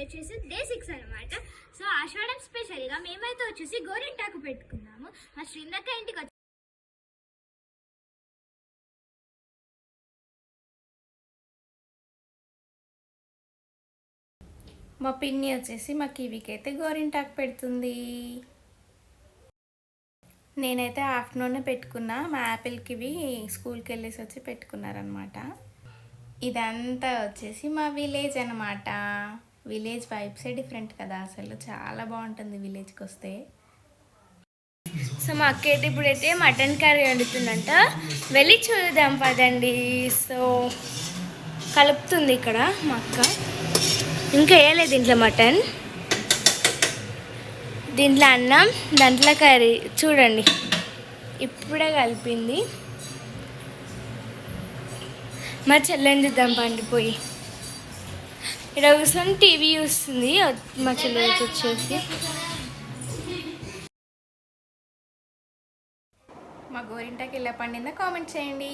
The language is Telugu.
వచ్చేసి డే 6 అనమాట. సో ఆషాఢం స్పెషల్గా మేమైతే వచ్చేసి గోరింటాకు పెట్టుకున్నాము. మా శ్రీందక్క ఇంటికి వచ్చి మా పిన్ని వచ్చేసి మా కివికి అయితే గోరింటాకు పెడుతుంది. నేనైతే ఆఫ్టర్నూనే పెట్టుకున్నా. మా యాపిల్ కివి స్కూల్కి వెళ్ళేసి వచ్చి పెట్టుకున్నారనమాట. ఇదంతా వచ్చేసి మా విలేజ్ అనమాట. విలేజ్ వైబ్సే డిఫరెంట్ కదా, అసలు చాలా బాగుంటుంది విలేజ్కి వస్తే. సో మా అక్క అయితే ఇప్పుడైతే మటన్ కర్రీ వండుతుందంట, వెళ్ళి చూద్దాం పదండి. సో కలుపుతుంది ఇక్కడ మా అక్క. ఇంకా వేయలేదు దీంట్లో మటన్, దీంట్లో అన్నం, దాంట్లో కర్రీ. చూడండి ఇప్పుడే కలిపింది. మా చెల్లెని చూద్దాం పండిపోయి. ఇక్కడ కూర్చొని టీవీ చూస్తుంది మా చెల్లెకి వచ్చేసి. మా గోరింటాకి ఎలా పండిందో కామెంట్ చేయండి.